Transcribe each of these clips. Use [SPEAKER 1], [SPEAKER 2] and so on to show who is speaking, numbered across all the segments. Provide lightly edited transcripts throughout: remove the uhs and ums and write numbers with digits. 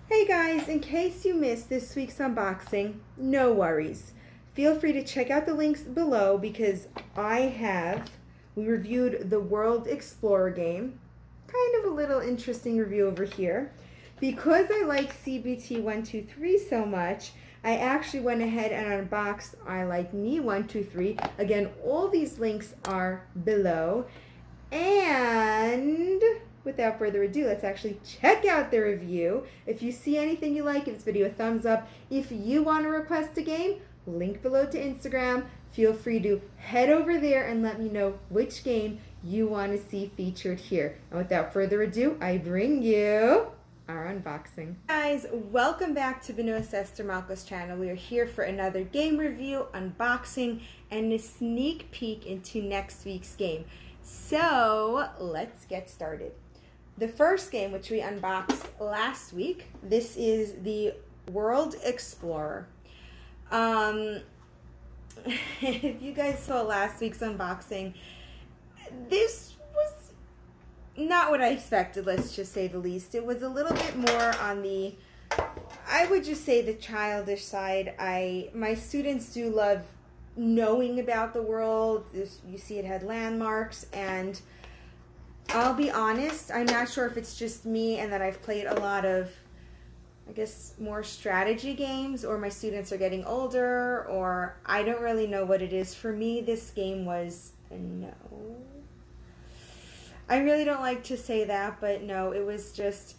[SPEAKER 1] Hey guys, in case you missed this week's unboxing, no worries. Feel free to check out the links below because we reviewed the World Explorer game. Kind of a little interesting review over here. Because I like CBT 123 so much, I actually went ahead and unboxed I Like Me 123. Again, all these links are below. And without further ado, let's actually check out the review. If you see anything you like, give this video a thumbs up. If you want to request a game, link below to Instagram. Feel free to head over there and let me know which game you want to see featured here. And without further ado, I bring you our unboxing. Guys, welcome back to Benoist Esther Malka's channel. We are here for another game review, unboxing, and a sneak peek into next week's game. So let's get started. The first game, which we unboxed last week, this is the World Explorer. If you guys saw last week's unboxing, this was not what I expected, let's just say the least. It was a little bit more on the, I would just say, the childish side. My students do love knowing about the world. You see it had landmarks, and I'll be honest, I'm not sure if it's just me and that I've played a lot of, I guess, more strategy games, or my students are getting older, or I don't really know what it is. For me, this game was a no. I really don't like to say that, but no, it was just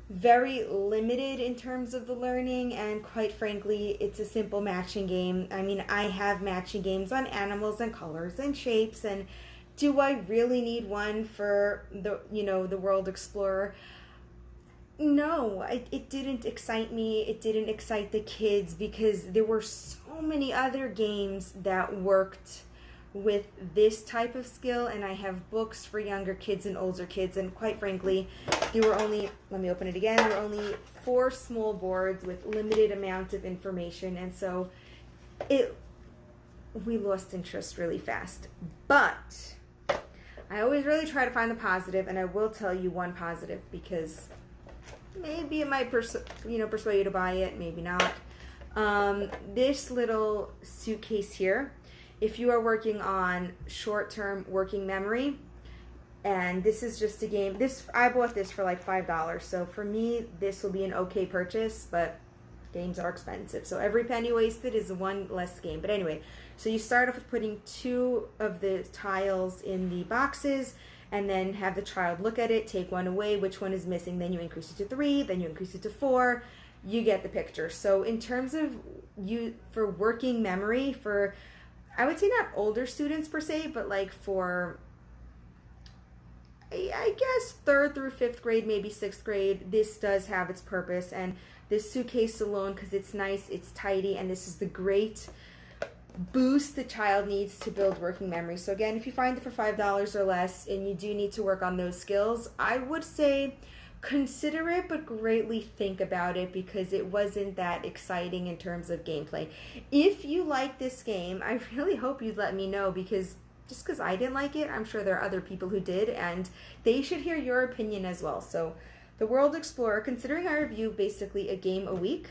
[SPEAKER 1] very limited in terms of the learning, and quite frankly, it's a simple matching game. I mean, I have matching games on animals and colors and shapes, and do I really need one for the World Explorer? No, it didn't excite me. It didn't excite the kids because there were so many other games that worked with this type of skill, and I have books for younger kids and older kids, and quite frankly, there were only, let me open it again, there were only 4 small boards with limited amount of information, and so we lost interest really fast. But I always really try to find the positive, and I will tell you one positive because maybe it might persuade you to buy it, maybe not. This little suitcase here, if you are working on short-term working memory, and this is just a game, I bought this for like $5, so for me this will be an okay purchase, but games are expensive, so every penny wasted is one less game. But anyway, so you start off with putting 2 of the tiles in the boxes, and then have the child look at it, take one away, which one is missing, then you increase it to 3, then you increase it to 4, you get the picture. So in terms of for working memory, for, I would say not older students per se, but like for, I guess 3rd through 5th grade, maybe 6th grade, this does have its purpose. And this suitcase alone, because it's nice, it's tidy, and this is the great boost the child needs to build working memory. So again, if you find it for $5 or less and you do need to work on those skills, I would say consider it, but greatly think about it because it wasn't that exciting in terms of gameplay. If you like this game, I really hope you'd let me know, because just because I didn't like it, I'm sure there are other people who did, and they should hear your opinion as well. So the World Explorer, considering I review basically a game a week,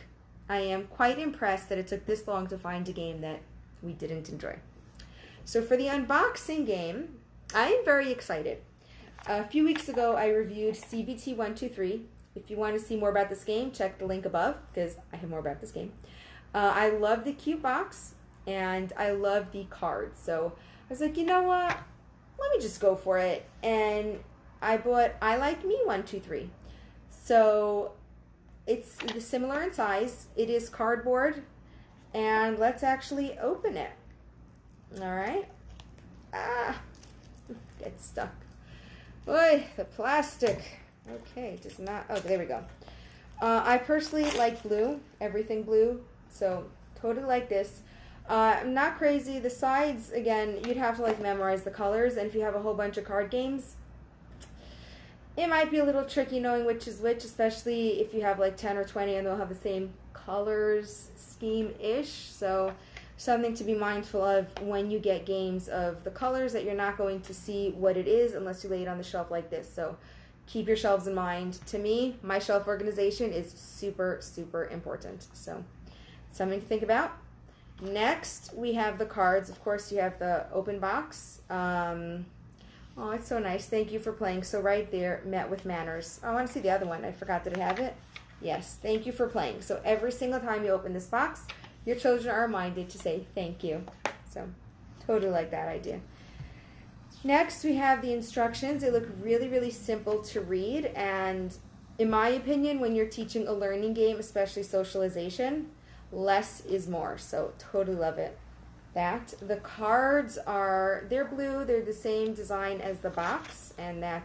[SPEAKER 1] I am quite impressed that it took this long to find a game that we didn't enjoy. So for the unboxing game, I am very excited. A few weeks ago, I reviewed CBT 123. If you want to see more about this game, check the link above because I have more about this game. I love the cute box, and I love the cards. So I was like, you know what? Let me just go for it. And I bought I Like Me 123. So it's similar in size. It is cardboard. And let's actually open it. All right. Get stuck. Boy, the plastic. Okay, does not. Oh, there we go. I personally like blue, everything blue. So totally like this. I'm not crazy. The sides, again, you'd have to like memorize the colors. And if you have a whole bunch of card games, it might be a little tricky knowing which is which, especially if you have like 10 or 20 and they'll have the same colors scheme-ish. So something to be mindful of when you get games of the colors, that you're not going to see what it is unless you lay it on the shelf like this. So keep your shelves in mind. To me, my shelf organization is super, super important. So something to think about. Next, we have the cards. Of course, you have the open box. Oh, it's so nice. Thank you for playing. So right there, met with manners. Oh, I want to see the other one. I forgot that I have it. Yes, thank you for playing. So every single time you open this box, your children are reminded to say thank you. So totally like that idea. Next, we have the instructions. They look really, really simple to read. And in my opinion, when you're teaching a learning game, especially socialization, less is more. So totally love it. The cards they're blue. They're the same design as the box. And I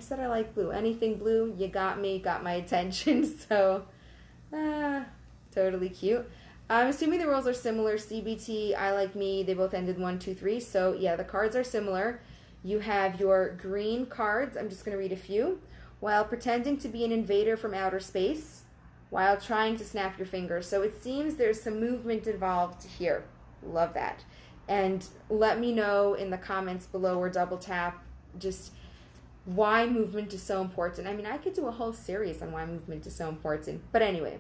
[SPEAKER 1] said I like blue. Anything blue, you got me, got my attention. So, totally cute. I'm assuming the rules are similar. CBT, I Like Me, they both ended 1, 2, 3. So, yeah, the cards are similar. You have your green cards. I'm just going to read a few. While pretending to be an invader from outer space, while trying to snap your fingers. So it seems there's some movement involved here. Love that. And let me know in the comments below or double tap just why movement is so important. I mean, I could do a whole series on why movement is so important. But anyway,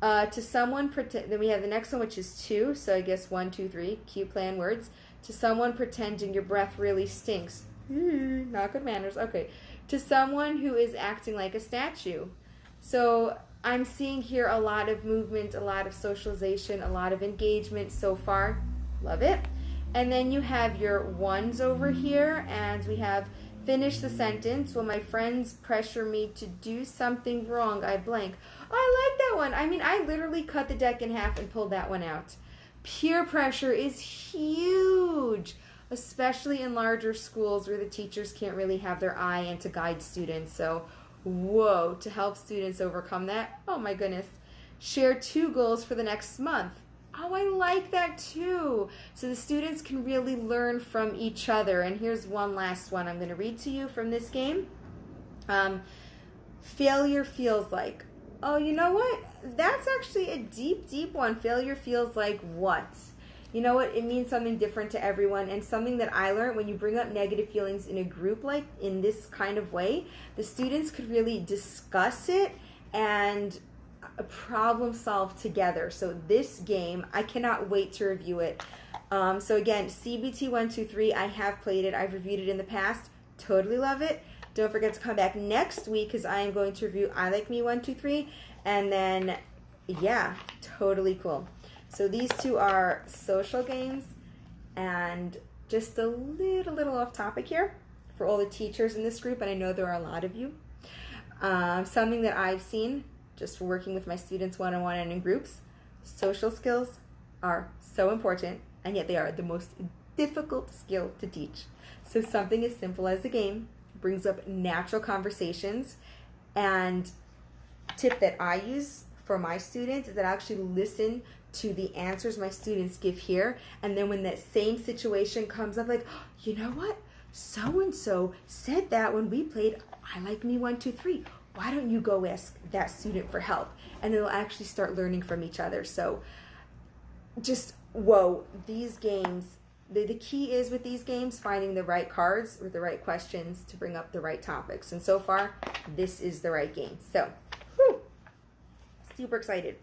[SPEAKER 1] to someone, then we have the next one, which is 2. So I guess 1, 2, 3, cute play on words. To someone pretending your breath really stinks. Not good manners. Okay. To someone who is acting like a statue. So I'm seeing here a lot of movement, a lot of socialization, a lot of engagement so far. Love it. And then you have your 1s over here, and we have finish the sentence. When my friends pressure me to do something wrong, I blank. Oh, I like that one. I mean, I literally cut the deck in half and pulled that one out. Peer pressure is huge, especially in larger schools where the teachers can't really have their eye and to guide students. So whoa, to help students overcome that, oh my goodness. Share 2 goals for the next month. Oh, I like that too. So the students can really learn from each other. And here's one last one I'm going to read to you from this game. Failure feels like. Oh, you know what? That's actually a deep, deep one. Failure feels like what? You know what? It means something different to everyone, and something that I learned when you bring up negative feelings in a group like in this kind of way, the students could really discuss it and problem solve together. So this game, I cannot wait to review it. So again, CBT 1, 2, 3, I have played it. I've reviewed it in the past. Totally love it. Don't forget to come back next week because I am going to review I Like Me 1, 2, 3. And then, yeah, totally cool. So these 2 are social games, and just a little off topic here for all the teachers in this group, and I know there are a lot of you. Something that I've seen just for working with my students one-on-one and in groups, social skills are so important, and yet they are the most difficult skill to teach. So something as simple as a game brings up natural conversations, and tip that I use for my students is that I actually listen to the answers my students give here, and then when that same situation comes up, like, oh, you know what? So-and-so said that when we played I Like Me 1, 2, 3. Why don't you go ask that student for help? And they'll actually start learning from each other. So just, whoa, these games, the key is with these games, finding the right cards with the right questions to bring up the right topics. And so far, this is the right game. So, whew, super excited.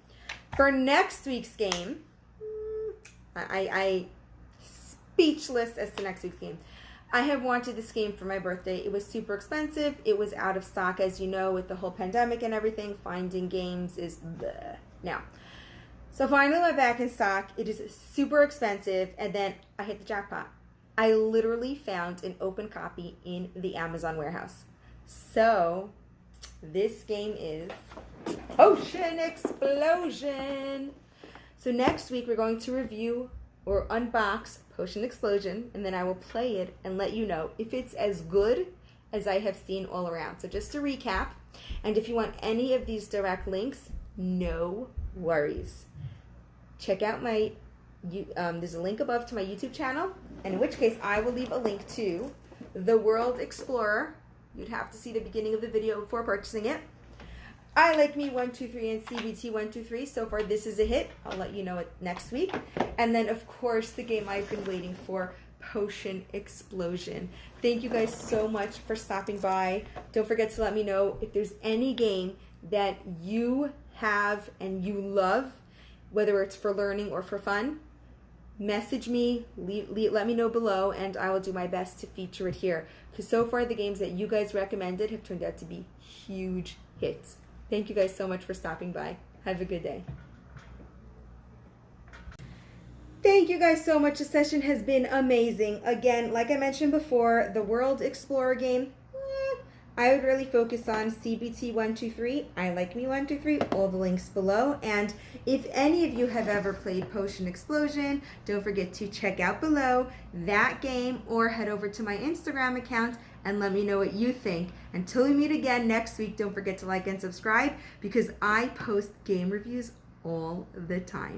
[SPEAKER 1] For next week's game, I speechless as to next week's game. I have wanted this game for my birthday. It was super expensive. It was out of stock, as you know, with the whole pandemic and everything. Finding games is bleh. Now. So finally went back in stock. It is super expensive, and then I hit the jackpot. I literally found an open copy in the Amazon warehouse. So this game is Potion Explosion. So next week we're going to review or unbox Potion Explosion, and then I will play it and let you know if it's as good as I have seen all around. So just to recap, and if you want any of these direct links, no worries. Check out my, there's a link above to my YouTube channel, and in which case I will leave a link to The World Explorer. You'd have to see the beginning of the video before purchasing it. I Like Me 1, 2, 3 and CBT 1, 2, 3. So far, this is a hit. I'll let you know it next week. And then, of course, the game I've been waiting for, Potion Explosion. Thank you guys so much for stopping by. Don't forget to let me know if there's any game that you have and you love, whether it's for learning or for fun. Message me, let me know below, and I will do my best to feature it here. Because so far the games that you guys recommended have turned out to be huge hits. Thank you guys so much for stopping by. Have a good day. Thank you guys so much. The session has been amazing. Again, like I mentioned before, the World Explorer game, I would really focus on CBT 123. I Like Me 123. All the links below. And if any of you have ever played Potion Explosion, don't forget to check out below that game or head over to my Instagram account and let me know what you think. Until we meet again next week, don't forget to like and subscribe because I post game reviews all the time.